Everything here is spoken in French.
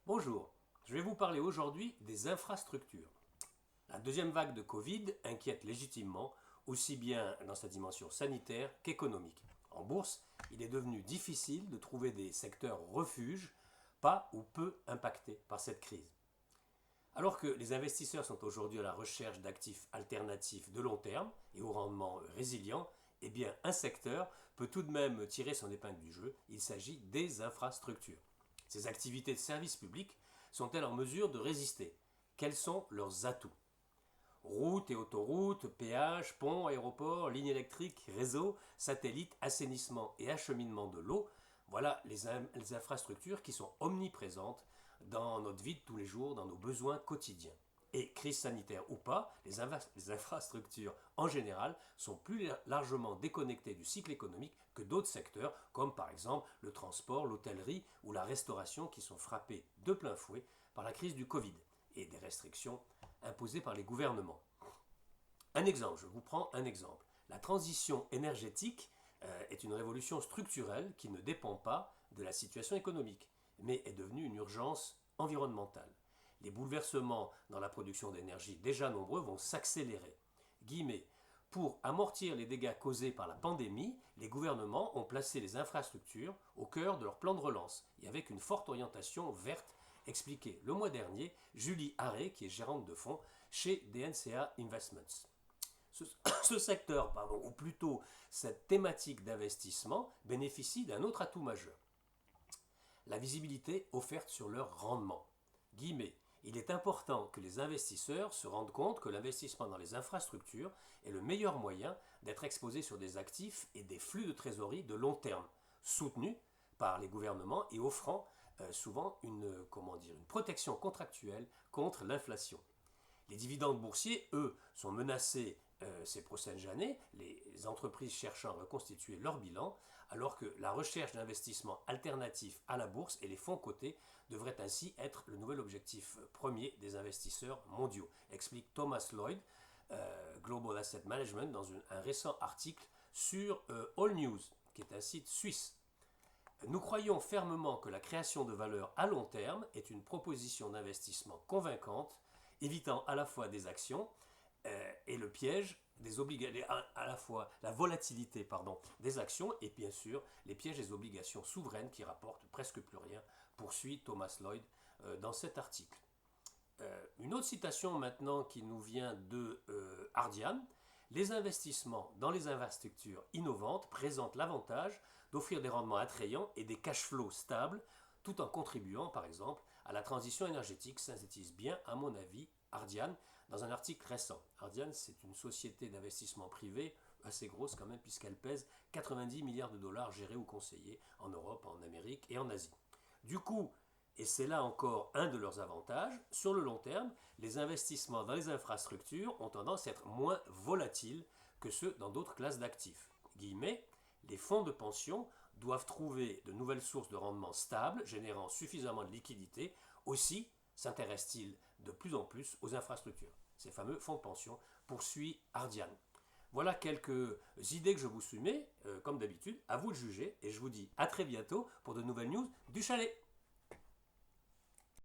Bonjour, je vais vous parler aujourd'hui des infrastructures. La deuxième vague de Covid inquiète légitimement, aussi bien dans sa dimension sanitaire qu'économique. En bourse, il est devenu difficile de trouver des secteurs refuges, pas ou peu impactés par cette crise. Alors que les investisseurs sont aujourd'hui à la recherche d'actifs alternatifs de long terme et au rendement résilient, eh bien un secteur peut tout de même tirer son épingle du jeu, il s'agit des infrastructures. Ces activités de service public sont-elles en mesure de résister? Quels sont leurs atouts? Routes et autoroutes, péages, ponts, aéroports, lignes électriques, réseaux, satellites, assainissement et acheminement de l'eau, voilà les infrastructures qui sont omniprésentes dans notre vie de tous les jours, dans nos besoins quotidiens. Et crise sanitaire ou pas, les infrastructures en général sont plus largement déconnectées du cycle économique que d'autres secteurs, comme par exemple le transport, l'hôtellerie ou la restauration qui sont frappés de plein fouet par la crise du Covid et des restrictions imposées par les gouvernements. Un exemple, je vous prends un exemple. La transition énergétique est une révolution structurelle qui ne dépend pas de la situation économique, mais est devenue une urgence environnementale. Les bouleversements dans la production d'énergie déjà nombreux vont s'accélérer. Guillemets. Pour amortir les dégâts causés par la pandémie, les gouvernements ont placé les infrastructures au cœur de leur plan de relance et avec une forte orientation verte expliquée le mois dernier Julie Harré, qui est gérante de fonds chez DNCA Investments. Ce, ce secteur, ou plutôt cette thématique d'investissement, bénéficie d'un autre atout majeur, la visibilité offerte sur leur rendement. Guillemets. Il est important que les investisseurs se rendent compte que l'investissement dans les infrastructures est le meilleur moyen d'être exposé sur des actifs et des flux de trésorerie de long terme, soutenus par les gouvernements et offrant souvent une protection contractuelle contre l'inflation. Les dividendes boursiers, eux, sont menacés ces prochaines années, les entreprises cherchant à reconstituer leur bilan, alors que la recherche d'investissements alternatifs à la bourse et les fonds cotés devraient ainsi être le nouvel objectif premier des investisseurs mondiaux, explique Thomas Lloyd, Global Asset Management, dans un récent article sur All News, qui est un site suisse. Nous croyons fermement que la création de valeur à long terme est une proposition d'investissement convaincante, évitant à la fois des actions et le piège des obligations, à la fois la volatilité des actions et bien sûr les pièges des obligations souveraines qui rapportent presque plus rien, poursuit Thomas Lloyd dans cet article. Une autre citation maintenant qui nous vient de Ardian. Les investissements dans les infrastructures innovantes présentent l'avantage d'offrir des rendements attrayants et des cash flows stables tout en contribuant par exemple à la transition énergétique, synthétise bien à mon avis Ardian dans un article récent. Ardian, c'est une société d'investissement privé assez grosse quand même puisqu'elle pèse 90 milliards de dollars gérés ou conseillés en Europe, en Amérique et en Asie. Du coup, et c'est là encore un de leurs avantages, sur le long terme, les investissements dans les infrastructures ont tendance à être moins volatiles que ceux dans d'autres classes d'actifs. Guillemets, les fonds de pension doivent trouver de nouvelles sources de rendement stables, générant suffisamment de liquidités. Aussi s'intéressent-ils de plus en plus aux infrastructures. Ces fameux fonds de pension, poursuit Ardian. Voilà quelques idées que je vous soumets, comme d'habitude, à vous de juger, et je vous dis à très bientôt pour de nouvelles news du chalet.